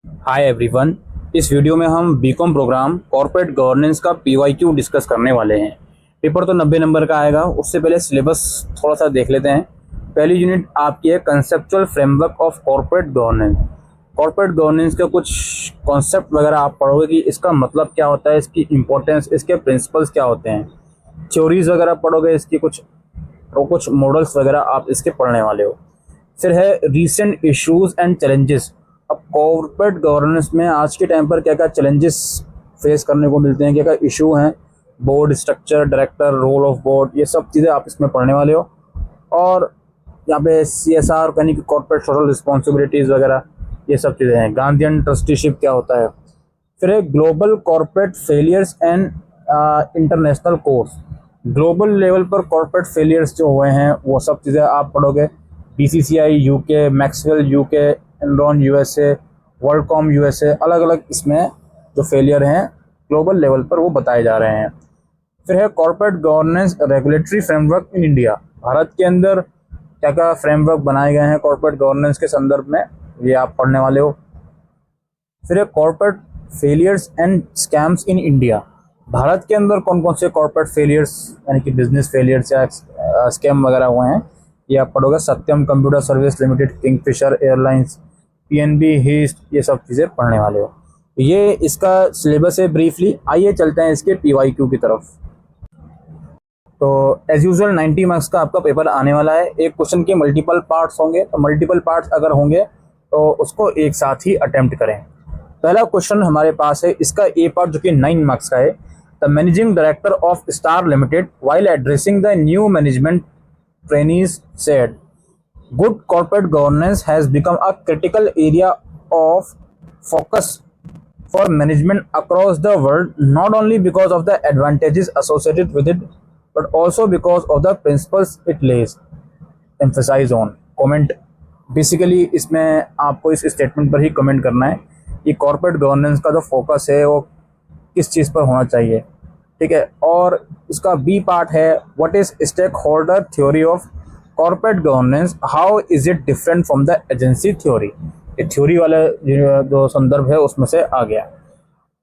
Hi everyone. इस video में हम बीकॉम प्रोग्राम कॉर्पोरेट गवर्नेंस का पीवाईक्यू डिस्कस करने वाले हैं। पेपर तो 90 नंबर का आएगा। उससे पहले सिलेबस थोड़ा सा देख लेते हैं। पहली यूनिट आपकी है conceptual framework of corporate governance. Corporate governance के कुछ कॉन्सेप्ट वगैरह आप पढ़ोगे कि इसका मतलब क्या होता है, इसकी इंपॉर्टेंस, इसके प्रिंसिपल्स क्या होते हैं। थ्योरीज वगैरह पढ़ोगे, इसकी कुछ मॉडल्स वगैरह आप इसके पढ़ने वाले हो। फिर है रीसेंट इश्यूज एंड चैलेंजेस। अब कॉर्पोरेट गवर्नेंस में आज के टाइम पर क्या क्या चैलेंजेस फेस करने को मिलते हैं, क्या क्या इशू हैं, board structure, director, role of board, ये सब चीज़ें आप इसमें पढ़ने वाले हो। और यहाँ पे CSR यानी कि कॉर्पोरेट सोशल रिस्पॉन्सिबिलिटीज़ वगैरह, ये सब चीज़ें हैं। गांधीयन ट्रस्टीशिप क्या होता है। फिर है global corporate failures and international course. Global level पर कॉर्पोरेट फेलियर्स जो हुए हैं वो सब चीज़ें आप पढ़ोगे। BCCI UK, Maxwell UK, Enron USA, वर्ल्डकॉम USA, अलग अलग इसमें जो फेलियर हैं ग्लोबल लेवल पर वो बताए जा रहे हैं। फिर है corporate governance regulatory framework in India. Bharat के अंदर क्या क्या फ्रेमवर्क बनाए गए हैं कॉर्पोरेट गवर्नेंस के संदर्भ में, ये आप पढ़ने वाले हो। फिर है corporate failures and scams in India. Bharat के अंदर कौन कौन से कॉर्पोरेट फेलियर्स यानी कि बिजनेस फेलियर्स या स्कैम वगैरह हुए हैं, ये आप पढ़ोगे। Satyam computer service limited, Kingfisher airlines, PNB heist, ये सब चीज़ें पढ़ने वाले हो। ये इसका सिलेबस है ब्रीफली। आइए चलते हैं इसके PYQ की तरफ। तो एज यूजुअल 90 मार्क्स का आपका पेपर आने वाला है। एक क्वेश्चन के मल्टीपल पार्ट्स होंगे, तो मल्टीपल पार्ट्स अगर होंगे तो उसको एक साथ ही अटेम्प्ट करें। पहला क्वेश्चन हमारे पास है, इसका ए पार्ट जो कि 9 मार्क्स का है। The managing director of star limited while addressing the new management trainees said good corporate governance has become a critical area of focus for management across the world, not only because of the advantages associated with it but also because of the principles it lays emphasize on। comment basically इसमें आपको इस statement पर ही comment करना है कि corporate governance का जो focus है वो किस चीज़ पर होना चाहिए। ठीक है। और इसका बी पार्ट है, what is stake holder theory of corporate governance, how is it different from the agency theory. ये थ्योरी वाला जो संदर्भ है उसमें से आ गया।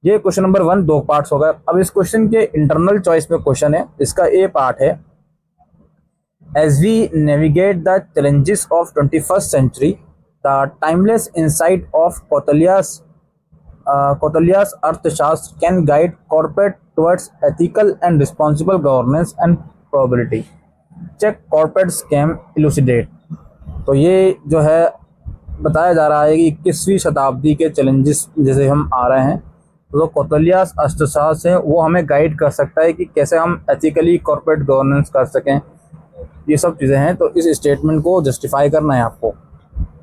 ये क्वेश्चन नंबर 1 दो पार्ट्स हो गए। अब इस क्वेश्चन के इंटरनल चॉइस में क्वेश्चन है, इसका ए पार्ट है, as we navigate the challenges of 21st century the timeless insight of Kautilya's Arthashastra can guide corporate towards ethical and responsible governance and probability. Check corporate scam elucidate. तो ये जो है बताया जा रहा है कि 21वीं शताब्दी के चैलेंजेस जैसे हम आ रहे हैं, तो कौटिल्यास अर्थशास्त्र है वो हमें गाइड कर सकता है कि कैसे हम एथिकली कॉर्पोरेट गवर्नेंस कर सकें। ये सब चीज़ें हैं, तो इस स्टेटमेंट को जस्टिफाई करना है आपको।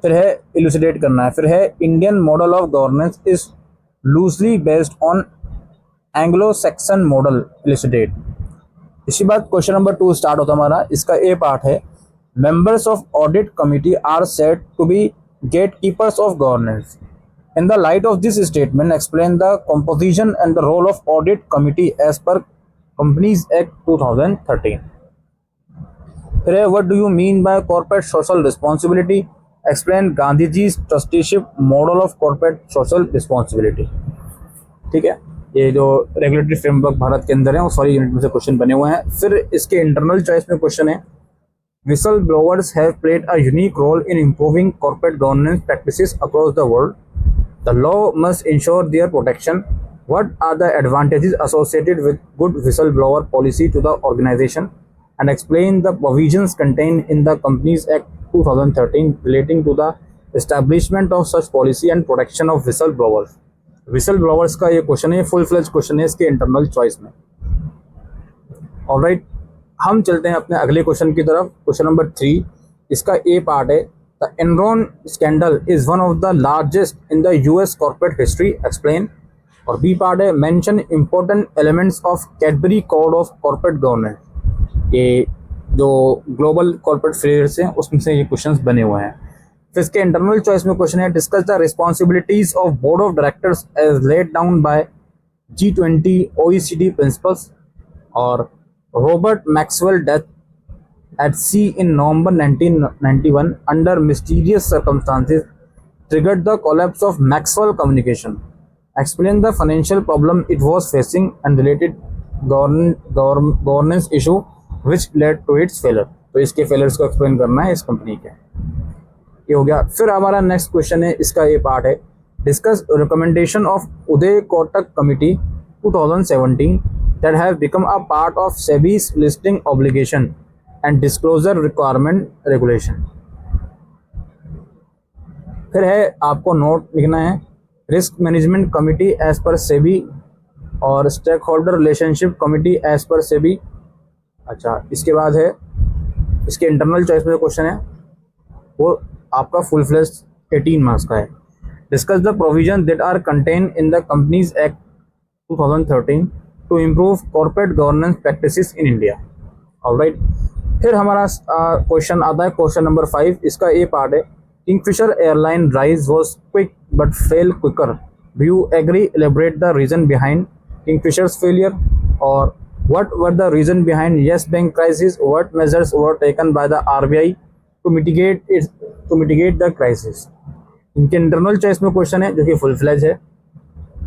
फिर है इलुसिडेट करना है। फिर है Indian model of governance is loosely based on Anglo Saxon model elucidate. इसी बात क्वेश्चन नंबर 2 स्टार्ट होता हमारा। इसका ए पार्ट है, members of audit committee are said to be gate keepers of governance. In the light of this statement explain the composition and the role of audit committee as per companies act 2013। फिर है, what do you mean by corporate social responsibility, explain Gandhi ji trusteeship model of corporate social responsibility. ठीक है। ये जो regulatory framework Bharat के अंदर है वो सारी यूनिट में से क्वेश्चन बने हुए हैं। फिर इसके इंटरनल चॉइस में क्वेश्चन है, whistle blowers have played a unique role in improving corporate governance practices across the world. The law must ensure their protection. What are the advantages associated with good whistle blower policy to the organisation and explain the provisions contained in the Companies Act 2013 relating to the establishment of such policy and protection of whistleblowers। whistleblowers का ये question है, full fledge question है इसके internal choice में। Alright, हम चलते हैं अपने अगले क्वेश्चन की तरफ। क्वेश्चन नंबर 3, इसका ए पार्ट है, the Enron scandal is one of the largest in the US corporate history, explain. और बी पार्ट है, mention important elements of Cadbury code of corporate governance. ये जो ग्लोबल कॉर्पोरेट फेलियर्स हैं उसमें से ये क्वेश्चंस बने हुए हैं। फिर इसके इंटरनल चॉइस में क्वेश्चन है, discuss the responsibilities of board of directors as laid down by G20 OECD principles. और Robert Maxwell death at sea in November 1991 under mysterious circumstances triggered the collapse of Maxwell Communication. Explain the financial problem it was facing and related governance issue which led to its failure. तो इसके failures को explain करना है इस company के। ये हो गया। फिर हमारा नेक्स्ट क्वेश्चन है, इसका ये पार्ट है, discuss recommendation of Uday Kotak committee 2017 that have become a part of SEBI's listing obligation and disclosure requirement regulation। फिर है आपको नोट लिखना है, risk management committee as per SEBI और stake holder relationship committee as per SEBI. अच्छा, इसके बाद है इसके इंटरनल चॉइस में क्वेश्चन है वो आपका फुल फ्लेश 18 मार्क्स का है। Discuss the provision that are contain in the companies act 2013 to improve corporate governance practices in India. Alright, फिर हमारा क्वेश्चन आता है क्वेश्चन नंबर 5। इसका ये पार्ट है, Kingfisher airline rise was quick but fail quicker, do you agree, elaborate the reason behind Kingfisher's failure, और what were the reason behind Yes Bank crisis, what measures were taken by the RBI to mitigate the crisis। इनके internal choice में question है जो कि full fledge है।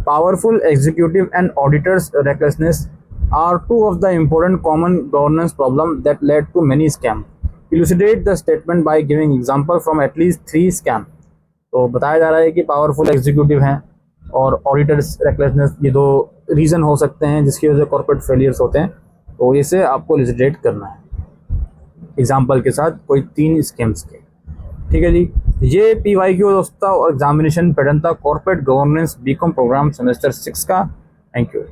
Powerful executive and auditors recklessness are two of the important common governance problem that led to many scam, elucidate the statement by giving example from at least 3 scam. तो बताया जा रहा है कि पावरफुल एग्जीक्यूटिव हैं और auditors recklessness, ये 2 reason हो सकते हैं जिसकी वजह से कॉर्पोरेट फेलियर्स होते हैं। तो इसे आपको इलुसिडेट करना है एग्जाम्पल के साथ कोई 3 स्कीम्स के। ठीक है जी, ये PYQ दोस्तों और एग्जामिनेशन पैटर्न था corporate governance BCom programme semester 6 का। Thank you.